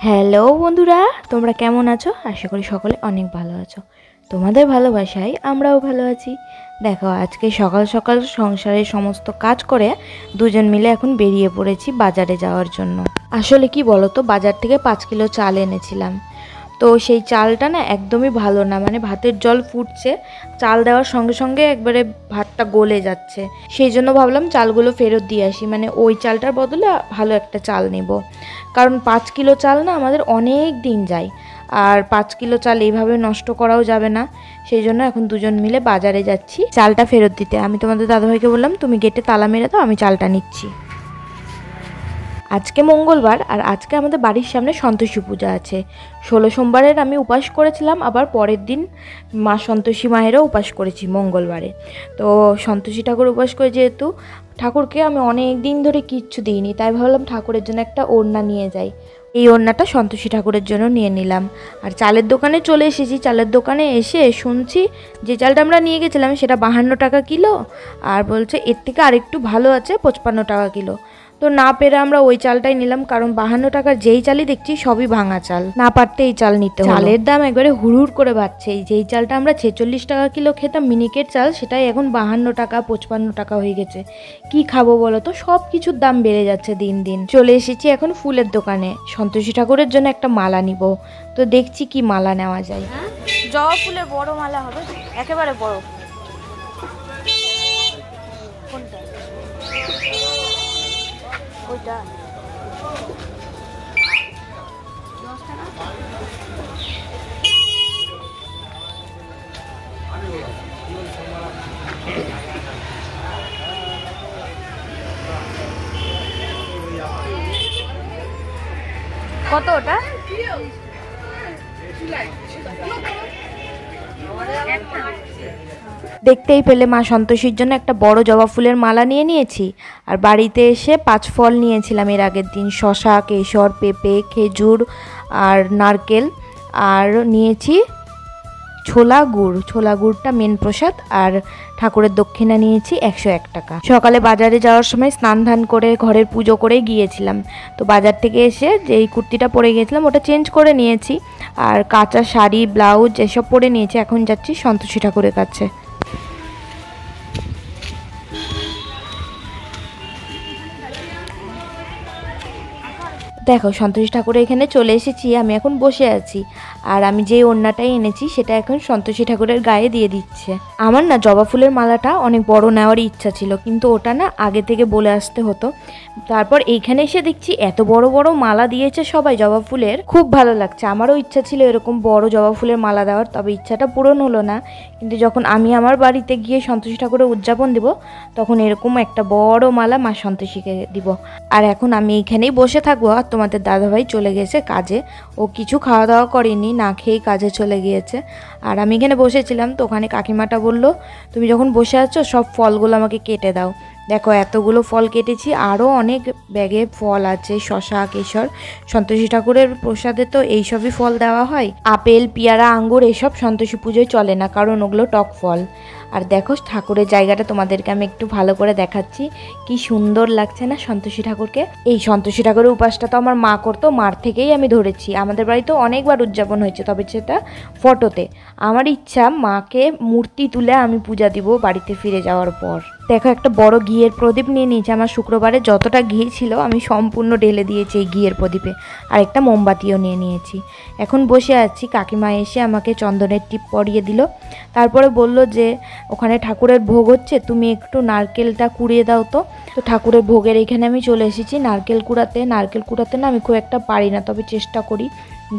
Hello বন্ধুরা, তোমরা কেমন আছো? আশা করি সকলে অনেক ভালো আছো। তোমাদের ভালোবাসায় আমরাও ভালো আছি। দেখো, আজকে সকাল সকাল সংসারের সমস্ত কাজ করে দুজন মিলে এখন বেরিয়ে পড়েছি বাজারে যাওয়ার জন্য। আসলে কি বলো তো, বাজার থেকে 5 কিলো চাল এনেছিলাম। তো সেই চালটা না একদমই ভালো না, মানে ভাতের জল ফুটছে, চাল দেওয়ার সঙ্গে সঙ্গে একবারে ভাতটা গলে যাচ্ছে। সেই জন্য ভাবলাম চালগুলো ফেরত দিয়ে আসি, মানে ওই চালটার বদলে ভালো একটা চাল নেব। কারণ 5 কিলো চাল না আমাদের অনেক দিন যায়, আর 5 কিলো চাল এইভাবে নষ্ট করাও যাবে না। সেই জন্য এখন দুজন মিলে বাজারে যাচ্ছি চালটা ফেরত দিতে। আমি তোমাদের দাদাভাইকে বললাম, তুমি গেটে তালা মেরে দাও, আমি চালটা নিচ্ছি। আজকে মঙ্গলবার, আর আজকে আমাদের বাড়ির সামনে সন্তোষী পূজা আছে। 16 সোমবারের আমি উপাস করেছিলাম, আবার পরের দিন মা সন্তোষী মায়েরও উপাস করেছি মঙ্গলবারে। তো সন্তোষী ঠাকুর উপাস করে যেহেতু, ঠাকুরকে আমি অনেক দিন ধরে কিচ্ছু দিইনি, তাই ভাবলাম ঠাকুরের জন্য একটা ওড়না নিয়ে যাই। এই ওড়নাটা সন্তোষী ঠাকুরের জন্য নিয়ে নিলাম। আর চালের দোকানে চলে এসেছি। চালের দোকানে এসে শুনছি যে চালটা আমরা নিয়ে গেছিলাম সেটা 52 টাকা কিলো, আর বলছে এর থেকে আরেকটু ভালো আছে 55 টাকা কিলো। তো না পেরে আমরা ওই চালটাই নিলাম, কারণ 52 টাকার যেই চালই দেখছি সবই ভাঙা চাল, না পারতে এই চাল নিতে হলো। চালের দাম একবারে হুড় করে বাড়ছে। যেই চালটা আমরা 46 টাকা কিলো খেতাম মিনিকেট চাল, সেটাই এখন 52 টাকা 55 টাকা হয়ে গেছে। কি খাবো বলো তো, সব কিছুর দাম বেড়ে যাচ্ছে দিন দিন। চলে এসেছি এখন ফুলের দোকানে, সন্তোষী ঠাকুরের জন্য একটা মালা নিব। তো দেখছি কি মালা নেওয়া যায়। জবা ফুলের বড় মালা হবে, একেবারে বড়। কোনটা? ওইটা 10 টাকা। কত ওটা? দেখতেই পেলে মা সন্তোষীর জন্য একটা বড় জবা ফুলের মালা নিয়ে নিয়েছি। আর বাড়িতে এসে 5 ফল নিয়েছিলাম এর আগের দিন, শসা, কেশর, পেঁপে, খেজুর আর নারকেল। আর নিয়েছি ছোলা গুড়। ছোলা গুড়টা মেন প্রসাদ। আর ঠাকুরের দক্ষিণা নিয়েছি 101 টাকা। সকালে বাজারে যাওয়ার সময় স্নান ধান করে ঘরের পুজো করে গিয়েছিলাম। তো বাজার থেকে এসে যেই কুর্তিটা পরে গিয়েছিলাম ওটা চেঞ্জ করে নিয়েছি, আর কাঁচা শাড়ি ব্লাউজ এসব পরে নিয়েছি। এখন যাচ্ছি সন্তোষী ঠাকুরের কাছে। দেখো, সন্তোষী ঠাকুরের এখানে চলে এসেছি, আমি এখন বসে আছি। আর আমি যে ওড়নাটাই এনেছি সেটা এখন সন্তোষী ঠাকুরের গায়ে দিয়ে দিচ্ছে। আমার না জবা ফুলের মালাটা অনেক বড় নেওয়ার ইচ্ছা ছিল, কিন্তু ওটা না আগে থেকে বলে আসতে হতো। তারপর এইখানে এসে দেখছি এত বড় বড় মালা দিয়েছে সবাই জবা ফুলের, খুব ভালো লাগছে। আমারও ইচ্ছা ছিল এরকম বড় জবা ফুলের মালা দেওয়ার, তবে ইচ্ছাটা পূরণ হলো না। কিন্তু যখন আমি আমার বাড়িতে গিয়ে সন্তোষী ঠাকুরের উদযাপন দিব, তখন এরকম একটা বড় মালা মা সন্তোষীকে দিব। আর এখন আমি এইখানেই বসে থাকবো। আর তোমাদের দাদাভাই চলে গেছে কাজে, ও কিছু খাওয়া দাওয়া করেনি, না খেয়েই কাজে চলে গিয়েছে। আর আমি এখানে বসেছিলাম, তো ওখানে কাকিমাটা বলল, তুমি যখন বসে আছো সব ফলগুলো আমাকে কেটে দাও। দেখো এতগুলো ফল কেটেছি, আরও অনেক ব্যাগে ফল আছে, শসা, কেশর। সন্তোষী ঠাকুরের প্রসাদে তো এইসবই ফল দেওয়া হয়। আপেল, পেয়ারা, আঙ্গুর এসব সন্তোষী পুজোয় চলে না, কারণ ওগুলো টক ফল। আর দেখো ঠাকুরের জায়গাটা তোমাদেরকে আমি একটু ভালো করে দেখাচ্ছি, কি সুন্দর লাগছে না সন্তোষী ঠাকুরকে। এই সন্তোষী ঠাকুরের উপাসটা তো আমার মা করতো, মার থেকেই আমি ধরেছি। আমাদের বাড়িতেও অনেকবার উদযাপন হয়েছে, তবে সেটা ফটোতে। আমার ইচ্ছা মাকে মূর্তি তুলে আমি পূজা দিব বাড়িতে ফিরে যাওয়ার পর। দেখো একটা বড় ঘিয়ের প্রদীপ নিয়ে নিয়েছি। আমার শুক্রবারে যতটা ঘি ছিল আমি সম্পূর্ণ ঢেলে দিয়েছি এই ঘিয়ের প্রদীপে। আর একটা মোমবাতিও নিয়ে নিয়েছি। এখন বসে আছি, কাকিমা এসে আমাকে চন্দনের টিপ পরিয়ে দিল। তারপরে বলল যে ওখানে ঠাকুরের ভোগ হচ্ছে, তুমি একটু নারকেলটা কুড়িয়ে দাও। তো ঠাকুরের ভোগের এখানে আমি চলে এসেছি নারকেল কুড়াতে। নারকেল কুড়াতে না আমি খুব একটা পারি না, তবে চেষ্টা করি,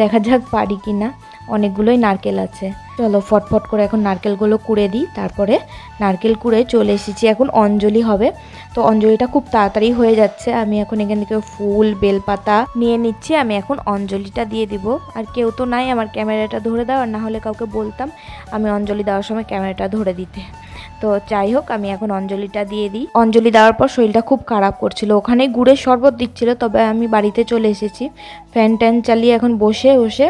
দেখা যাক পারি কি না। অনেকগুলোই নারকেল আছে। চলো ফটফট করে এখন নারকেলগুলো কুড়ে দিই। তারপরে নারকেল কুড়ে চলে এসেছি, এখন অঞ্জলি হবে। তো অঞ্জলিটা খুব তাড়াতাড়ি হয়ে যাচ্ছে। আমি এখন এখান থেকে ফুল বেলপাতা নিয়ে নিচ্ছি, আমি এখন অঞ্জলিটা দিয়ে দিব। আর কেউ তো নাই আমার ক্যামেরাটা ধরে দেওয়ার, না হলে কাউকে বলতাম আমি অঞ্জলি দেওয়ার সময় ক্যামেরাটা ধরে দিতে। তো যাই হোক, আমি এখন অঞ্জলিটা দিয়ে দিই। অঞ্জলি দেওয়ার পর শরীরটা খুব খারাপ করছিল, ওখানেই গুড়ের শরবত দিচ্ছিল, তবে আমি বাড়িতে চলে এসেছি। ফ্যান ট্যান চালিয়ে এখন বসে বসে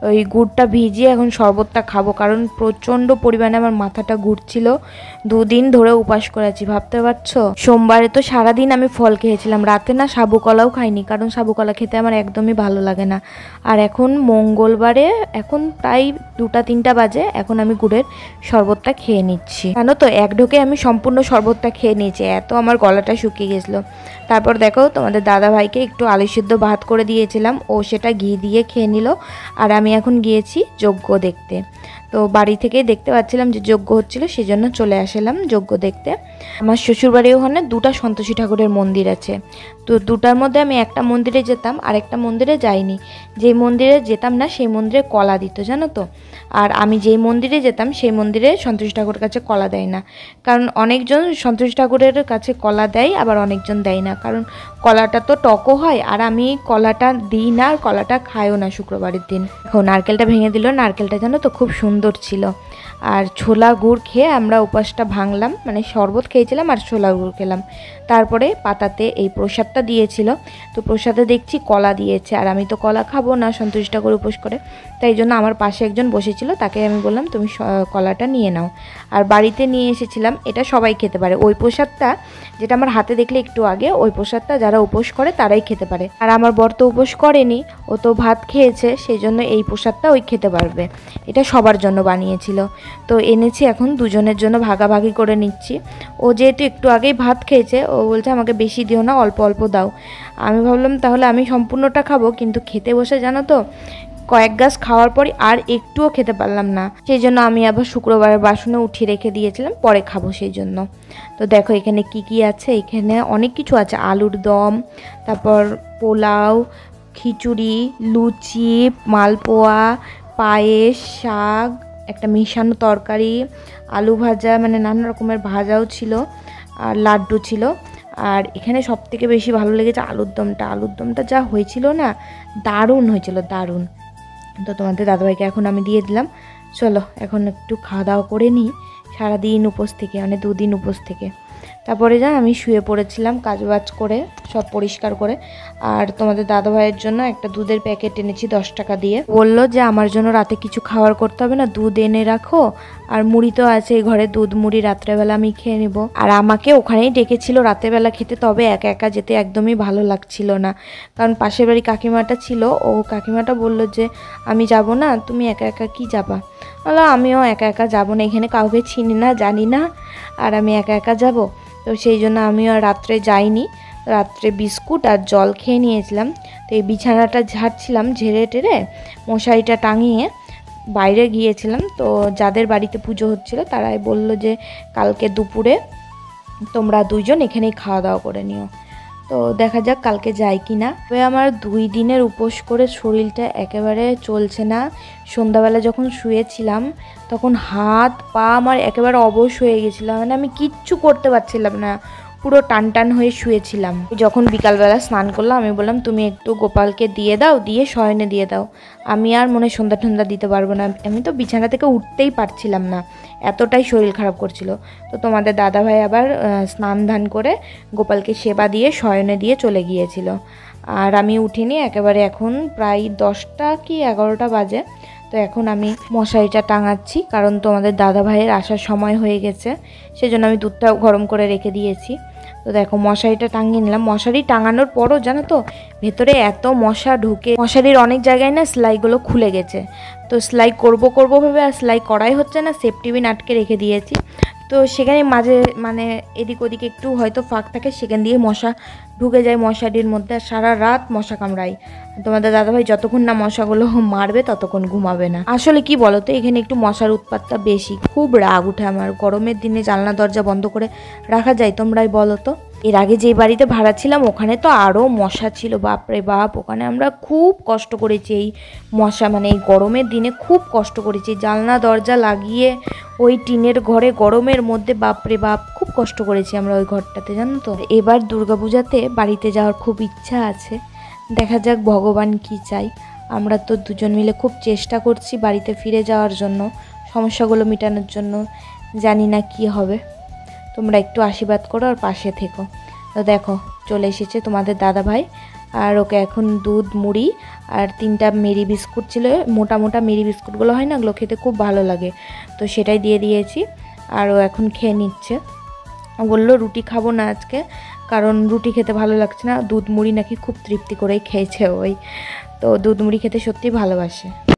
ওই গুড়টা ভিজিয়ে এখন শরবতটা খাবো, কারণ প্রচণ্ড পরিমাণে আমার মাথাটা ঘুরছিল। 2 দিন ধরে উপাস করেছি, ভাবতে পারছো। সোমবারে তো সারাদিন আমি ফল খেয়েছিলাম, রাতে না সাবু কলাও খাইনি, কারণ সাবু কলা খেতে আমার একদমই ভালো লাগে না। আর এখন মঙ্গলবারে এখন প্রায় 2টা-3টা বাজে, এখন আমি গুড়ের শরবতটা খেয়ে নিচ্ছি। জানো তো, এক ঢোকে আমি সম্পূর্ণ শরবতটা খেয়ে নিয়েছি, এত আমার গলাটা শুকিয়ে গেছিলো। তারপর দেখো তোমাদের দাদা ভাইকে একটু আলু সিদ্ধ ভাত করে দিয়েছিলাম, ও সেটা ঘি দিয়ে খেয়ে নিল। আর আমি এখন গিয়েছি যজ্ঞ দেখতে। তো বাড়ি থেকে দেখতে পাচ্ছিলাম যে যজ্ঞ হচ্ছিল, সেজন্য চলে আসলাম যজ্ঞ দেখতে। আমার শ্বশুরবাড়ির ওখানে 2টা সন্তোষী ঠাকুরের মন্দির আছে, তো 2টার মধ্যে আমি একটা মন্দিরে যেতাম আর একটা মন্দিরে যাইনি। যেই মন্দিরে যেতাম না সেই মন্দিরে কলা দিত, জানো তো। আর আমি যেই মন্দিরে যেতাম সেই মন্দিরে সন্তোষী ঠাকুরের কাছে কলা দেয় না, কারণ অনেকজন সন্তোষী ঠাকুরের কাছে কলা দেয়, আবার অনেকজন দেয় না, কারণ কলাটা তো টকও হয়। আর আমি কলাটা দিই না, আর কলাটা খাইও না শুক্রবারের দিন। এখন নারকেলটা ভেঙে দিল, নারকেলটা জানো তো খুব সুন্দর ছিল। আর ছোলা গুড় খেয়ে আমরা উপাসটা ভাঙলাম, মানে শরবত খেয়েছিলাম আর ছোলা গুড় খেলাম। তারপরে পাতাতে এই প্রসাদটা দিয়েছিল, তো প্রসাদে দেখছি কলা দিয়েছে, আর আমি তো কলা খাবো না সন্তোষী ঠাকুর উপোস করে, তাই জন্য আমার পাশে একজন বসেছিল, তাকে আমি বললাম তুমি কলাটা নিয়ে নাও। আর বাড়িতে নিয়ে এসেছিলাম, এটা সবাই খেতে পারে। ওই প্রসাদটা যেটা আমার হাতে দেখলে একটু আগে, ওই প্রসাদটা যারা উপোস করে তারাই খেতে পারে। আর আমার বর তো উপোস করেনি, ও তো ভাত খেয়েছে, সেই জন্য এই প্রসাদটা ওই খেতে পারবে। এটা সবার জন্য বানিয়েছিল, তো এনেছি, এখন দুজনের জন্য ভাগাভাগি করে নিচ্ছি। ও যেহেতু একটু আগেই ভাত খেয়েছে, ও বলছে আমাকে বেশি দিও না, অল্প অল্প দাও। আমি ভাবলাম তাহলে আমি সম্পূর্ণটা খাবো, কিন্তু খেতে বসে জানো তো কয়েক গাছ খাওয়ার পরই আর একটুও খেতে পারলাম না, সেই জন্য আমি আবার শুক্রবারের বাসনে উঠিয়ে রেখে দিয়েছিলাম, পরে খাবো সেই জন্য। তো দেখো এখানে কি কি আছে, এখানে অনেক কিছু আছে, আলুর দম, তারপর পোলাও, খিচুড়ি, লুচি, মালপোয়া, পায়েস, শাক, একটা মিশানো তরকারি, আলু ভাজা, মানে নানা রকমের ভাজাও ছিল, আর লাড্ডু ছিল। আর এখানে সবথেকে বেশি ভালো লেগেছে আলুর দমটা। আলুর দমটা যা হয়েছিল না, দারুণ হয়েছিল, দারুণ। তো তোমাদের দাদাভাইকে এখন আমি দিয়ে দিলাম। চলো এখন একটু খাওয়া দাওয়া করে নিই, সারাদিন উপোস থেকে, মানে 2 দিন উপোস থেকে। তারপরে আমি শুয়ে পড়েছিলাম কাজবাজ করে, সব পরিষ্কার করে। আর তোমাদের দাদাভাইয়ের জন্য একটা দুধের প্যাকেট এনেছি 10 টাকা দিয়ে। বললো যে আমার জন্য রাতে কিছু খাবার করতে হবে না, দুধ এনে রাখো, আর মুড়ি তো আছে ঘরে, দুধ মুড়ি রাত্রেবেলা আমি খেয়ে নেব। আর আমাকে ওখানেই ডেকেছিল রাতেরবেলা খেতে, তবে একা একা যেতে একদমই ভালো লাগছিল না, কারণ পাশের বাড়ি কাকিমাটা ছিল, ও কাকিমাটা বললো যে আমি যাব না, তুমি একা একা কি যাবা। বললো আমিও একা একা যাবো না, এখানে কাউকে চিনি না জানি না, আর আমি একা একা যাব। তো সেই জন্য আমিও আর রাত্রে যাইনি, রাত্রে বিস্কুট আর জল খেয়ে নিয়েছিলাম। তো এই বিছানাটা ঝাড়ছিলাম, ঝেড়ে টেরে মশারিটা টাঙিয়ে বাইরে গিয়েছিলাম। তো যাদের বাড়িতে পুজো হচ্ছিল তারাই বলল যে কালকে দুপুরে তোমরা 2জন এখানেই খাওয়া দাওয়া করে নিও। তো দেখা যাক কালকে যাই কি না। তবে আমার 2 দিনের উপোস করে শরীরটা একেবারে চলছে না। সন্ধ্যাবেলা যখন শুয়েছিলাম তখন হাত পা আমার একেবারে অবশ হয়ে গেছিলাম, মানে আমি কিচ্ছু করতে পারছিলাম না, পুরো টান টান হয়ে শুয়েছিলাম। যখন বিকালবেলা স্নান করলাম আমি বললাম তুমি একটু গোপালকে দিয়ে দাও, দিয়ে শয়নে দিয়ে দাও, আমি আর মনে সন্ধ্যা ঠন্ধ্যা দিতে পারবো না। আমি তো বিছানা থেকে উঠতেই পারছিলাম না, এতটাই শরীর খারাপ করছিল। তো তোমাদের দাদাভাই আবার স্নান ধান করে গোপালকে সেবা দিয়ে শয়নে দিয়ে চলে গিয়েছিল, আর আমি উঠিনি একেবারে। এখন প্রায় 10টা কি 11টা বাজে। তো এখন আমি মশারিটা টাঙাচ্ছি, কারণ তোমাদের দাদাভাইয়ের আসার সময় হয়ে গেছে, সেজন্য আমি দুধটা গরম করে রেখে দিয়েছি। তো দেখো মশারিটা টাঙিয়ে নিলাম। মশারি টাঙানোর পরও জানো তো ভেতরে এত মশা ঢুকে, মশারির অনেক জায়গায় না সেলাইগুলো খুলে গেছে। তো সেলাই করবো ভেবে আর সেলাই করাই হচ্ছে না, সেফটি পিন আটকে রেখে দিয়েছি। তো সেখানে মাঝে মানে এদিক ওদিকে একটু হয়তো ফাঁক থাকে, সেখান দিয়ে মশা ঢুকে যায় মশারির মধ্যে, আর সারা রাত মশা কামড়ায়। তোমাদের দাদাভাই যতক্ষণ না মশাগুলো মারবে ততক্ষণ ঘুমাবে না। আসলে কি বলতো, এখানে একটু মশার উৎপাতটা বেশি, খুব রাগ উঠে আমার। গরমের দিনে জানলা দরজা বন্ধ করে রাখা যায়, তোমরাই বলো তো। এর আগে যে বাড়িতে ভাড়া ছিলাম ওখানে তো আরও মশা ছিল, বাপরে বাপ, ওখানে আমরা খুব কষ্ট করেছি এই মশা, মানে এই গরমের দিনে খুব কষ্ট করেছি জানলা দরজা লাগিয়ে ওই টিনের ঘরে গরমের মধ্যে, বাপরে বাপ খুব কষ্ট করেছি আমরা ওই ঘরটাতে, জানো তো। এবার দুর্গাপূজাতে বাড়িতে যাওয়ার খুব ইচ্ছা আছে, দেখা যাক ভগবান কি চাই। আমরা তো 2জন মিলে খুব চেষ্টা করছি বাড়িতে ফিরে যাওয়ার জন্য, সমস্যাগুলো মেটানোর জন্য, জানি না কি হবে। তোমরা একটু আশীর্বাদ করো আর পাশে থেকো। তো দেখো চলে এসেছে তোমাদের দাদাভাই, আর ওকে এখন দুধ মুড়ি আর 3টা মেরি বিস্কুট ছিল, মোটা মোটা মেরি বিস্কুটগুলো হয় না, ওগুলো খেতে খুব ভালো লাগে, তো সেটাই দিয়ে দিয়েছি। আর ও এখন খেয়ে নিচ্ছে। ও বললো রুটি খাবো না আজকে, কারণ রুটি খেতে ভালো লাগছে না, দুধ মুড়ি নাকি খুব তৃপ্তি করেই খেয়েছে ওই, তো দুধ মুড়ি খেতে সত্যিই ভালোবাসে।